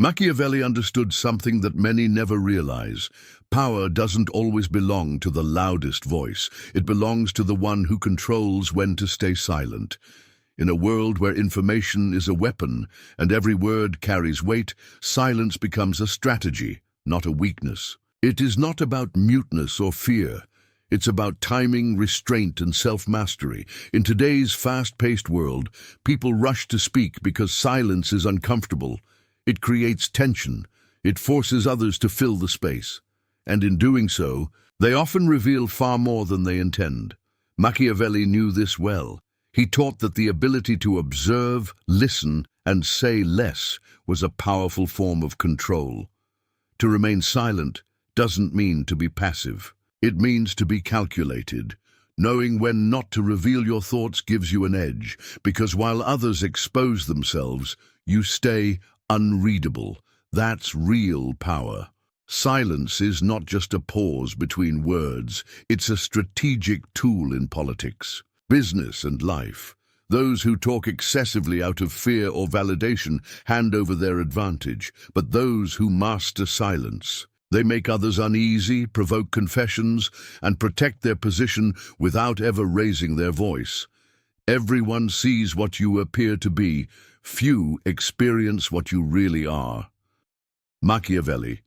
Machiavelli understood something that many never realize. Power doesn't always belong to the loudest voice. It belongs to the one who controls when to stay silent. In a world where information is a weapon and every word carries weight, silence becomes a strategy, not a weakness. It is not about muteness or fear. It's about timing, restraint, and self-mastery. In today's fast-paced world, people rush to speak because silence is uncomfortable. It creates tension. It forces others to fill the space. And in doing so, they often reveal far more than they intend. Machiavelli knew this well. He taught that the ability to observe, listen, and say less was a powerful form of control. To remain silent doesn't mean to be passive. It means to be calculated. Knowing when not to reveal your thoughts gives you an edge, because while others expose themselves, you stay unreadable. That's real power. Silence is not just a pause between words. It's a strategic tool in politics, business, and life. Those who talk excessively out of fear or validation hand over their advantage, but those who master silence, they make others uneasy, provoke confessions, and protect their position without ever raising their voice. Everyone sees what you appear to be. Few experience what you really are. Machiavelli.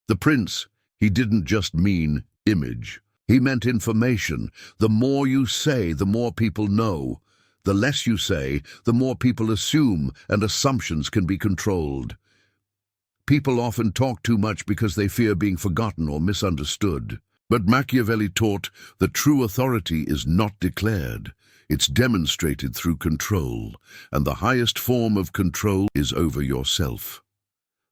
The prince, he didn't just mean image. He meant information. The more you say, the more people know. The less you say, the more people assume, and assumptions can be controlled. People often talk too much because they fear being forgotten or misunderstood. But Machiavelli taught that true authority is not declared. It's demonstrated through control, and the highest form of control is over yourself.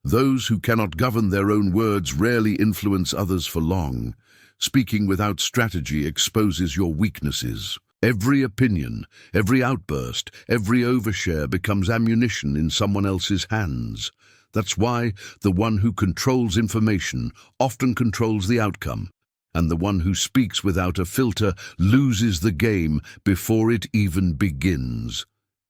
Those who cannot govern their own words rarely influence others for long. Speaking without strategy exposes your weaknesses. Every opinion, every outburst, every overshare becomes ammunition in someone else's hands. That's why the one who controls information often controls the outcome, and the one who speaks without a filter loses the game before it even begins.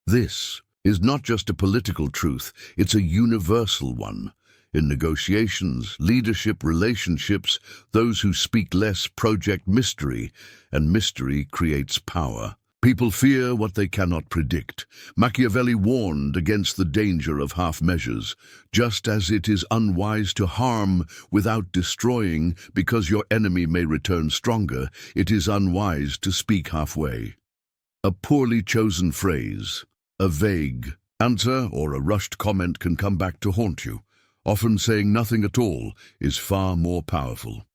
This is not just a political truth, it's a universal one. In negotiations, leadership, relationships, those who speak less project mystery, and mystery creates power. People fear what they cannot predict. Machiavelli warned against the danger of half measures. Just as it is unwise to harm without destroying because your enemy may return stronger, it is unwise to speak halfway. A poorly chosen phrase, a vague answer, or a rushed comment can come back to haunt you. Often saying nothing at all is far more powerful.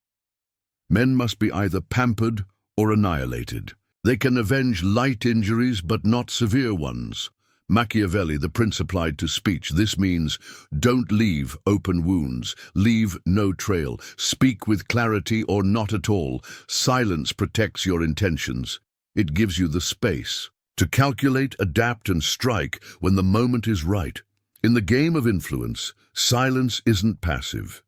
Men must be either pampered or annihilated. They can avenge light injuries but not severe ones. Machiavelli, the prince, applied to speech. This means don't leave open wounds, leave no trail, speak with clarity or not at all. Silence protects your intentions. It gives you the space to calculate, adapt, and strike when the moment is right. In the game of influence, silence isn't passive.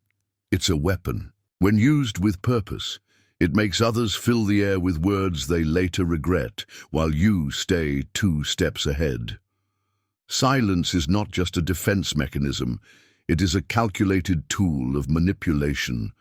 It's a weapon. When used with purpose, it makes others fill the air with words they later regret, while you stay 2 steps ahead. Silence is not just a defense mechanism, it is a calculated tool of manipulation.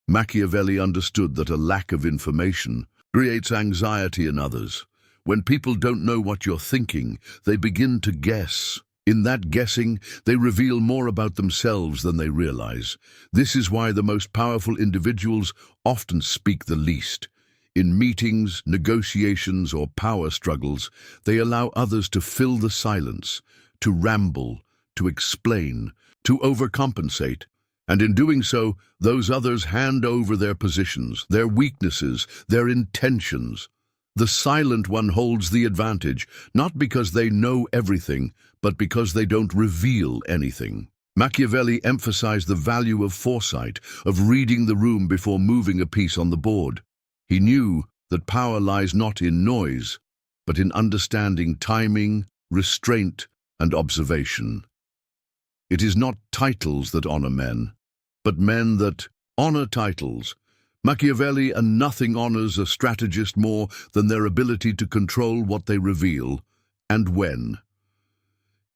Machiavelli understood that a lack of information creates anxiety in others. When people don't know what you're thinking, they begin to guess. In that guessing, they reveal more about themselves than they realize. This is why the most powerful individuals often speak the least. In meetings, negotiations, or power struggles, they allow others to fill the silence, to ramble, to explain, to overcompensate. And in doing so, those others hand over their positions, their weaknesses, their intentions. The silent one holds the advantage, not because they know everything, but because they don't reveal anything. Machiavelli emphasized the value of foresight, of reading the room before moving a piece on the board. He knew that power lies not in noise, but in understanding timing, restraint, and observation. It is not titles that honor men, but men that honor titles. Machiavelli and nothing honors a strategist more than their ability to control what they reveal and when.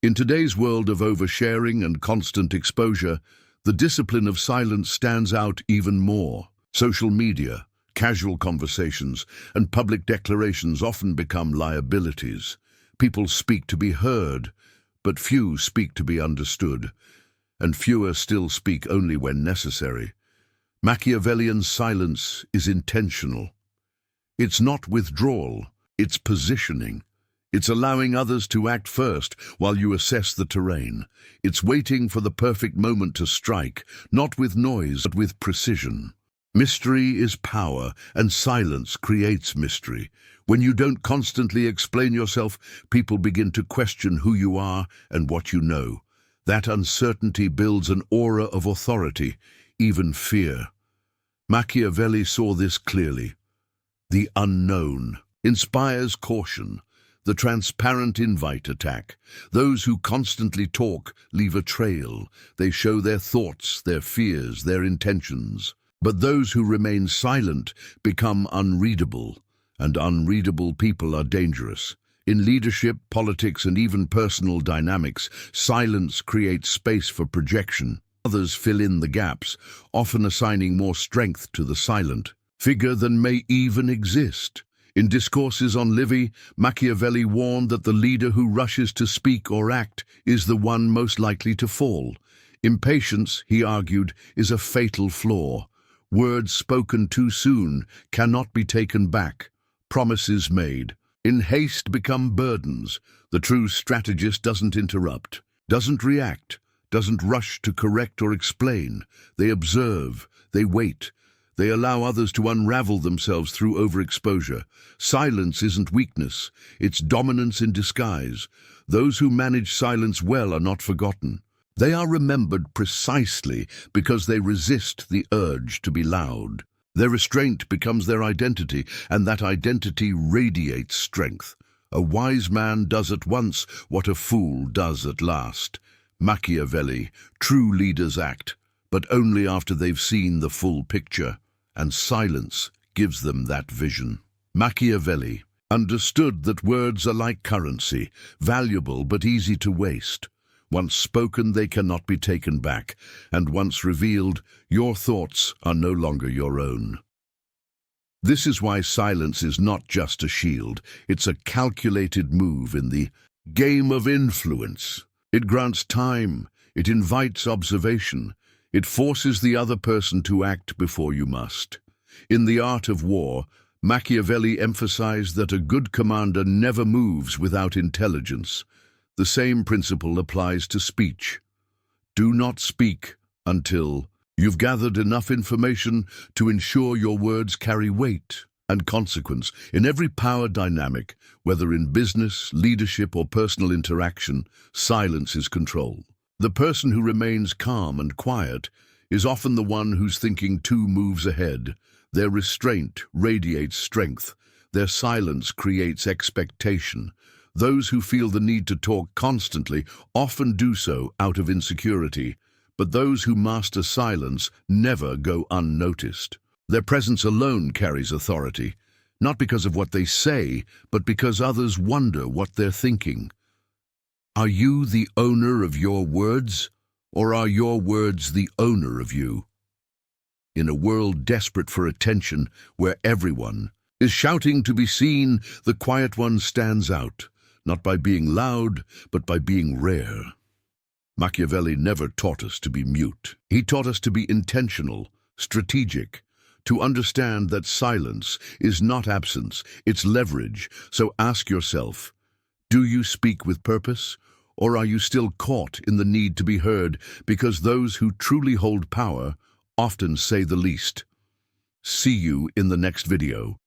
In In today's world of oversharing and constant exposure, the discipline of silence stands out even more. Social media, casual conversations, and public declarations often become liabilities. People speak to be heard, but few speak to be understood, and fewer still speak only when necessary. Machiavellian silence is intentional. It's not withdrawal, it's positioning. It's allowing others to act first while you assess the terrain. It's waiting for the perfect moment to strike, not with noise, but with precision. Mystery is power, and silence creates mystery. When you don't constantly explain yourself, people begin to question who you are and what you know. That uncertainty builds an aura of authority, even fear. Machiavelli saw this clearly. The unknown inspires caution. The transparent invite attack. Those who constantly talk leave a trail. They show their thoughts, their fears, their intentions. But those who remain silent become unreadable, and unreadable people are dangerous. In leadership, politics, and even personal dynamics, silence creates space for projection. Others fill in the gaps, often assigning more strength to the silent figure than may even exist. In discourses on Livy, Machiavelli warned that the leader who rushes to speak or act is the one most likely to fall. Impatience, he argued, is a fatal flaw. Words spoken too soon cannot be taken back. Promises made in haste become burdens. The true strategist doesn't interrupt, doesn't react, doesn't rush to correct or explain. They observe, they wait. They allow others to unravel themselves through overexposure. Silence isn't weakness, it's dominance in disguise. Those who manage silence well are not forgotten. They are remembered precisely because they resist the urge to be loud. Their restraint becomes their identity, and that identity radiates strength. A wise man does at once what a fool does at last. Machiavelli, true leaders act, but only after they've seen the full picture. And silence gives them that vision. Machiavelli understood that words are like currency, valuable but easy to waste. Once spoken, they cannot be taken back, and once revealed, your thoughts are no longer your own. This is why silence is not just a shield, it's a calculated move in the game of influence. It grants time, it invites observation, it forces the other person to act before you must. In The Art of War, Machiavelli emphasized that a good commander never moves without intelligence. The same principle applies to speech. Do not speak until you've gathered enough information to ensure your words carry weight and consequence. In every power dynamic, whether in business, leadership, or personal interaction, silence is control. The person who remains calm and quiet is often the one who's thinking 2 moves ahead. Their restraint radiates strength. Their silence creates expectation. Those who feel the need to talk constantly often do so out of insecurity, but those who master silence never go unnoticed. Their presence alone carries authority, not because of what they say, but because others wonder what they're thinking. Are you the owner of your words, or are your words the owner of you? In a world desperate for attention, where everyone is shouting to be seen, the quiet one stands out, not by being loud, but by being rare. Machiavelli never taught us to be mute. He taught us to be intentional, strategic, to understand that silence is not absence, it's leverage. So ask yourself, do you speak with purpose? Or are you still caught in the need to be heard, because those who truly hold power often say the least? See you in the next video.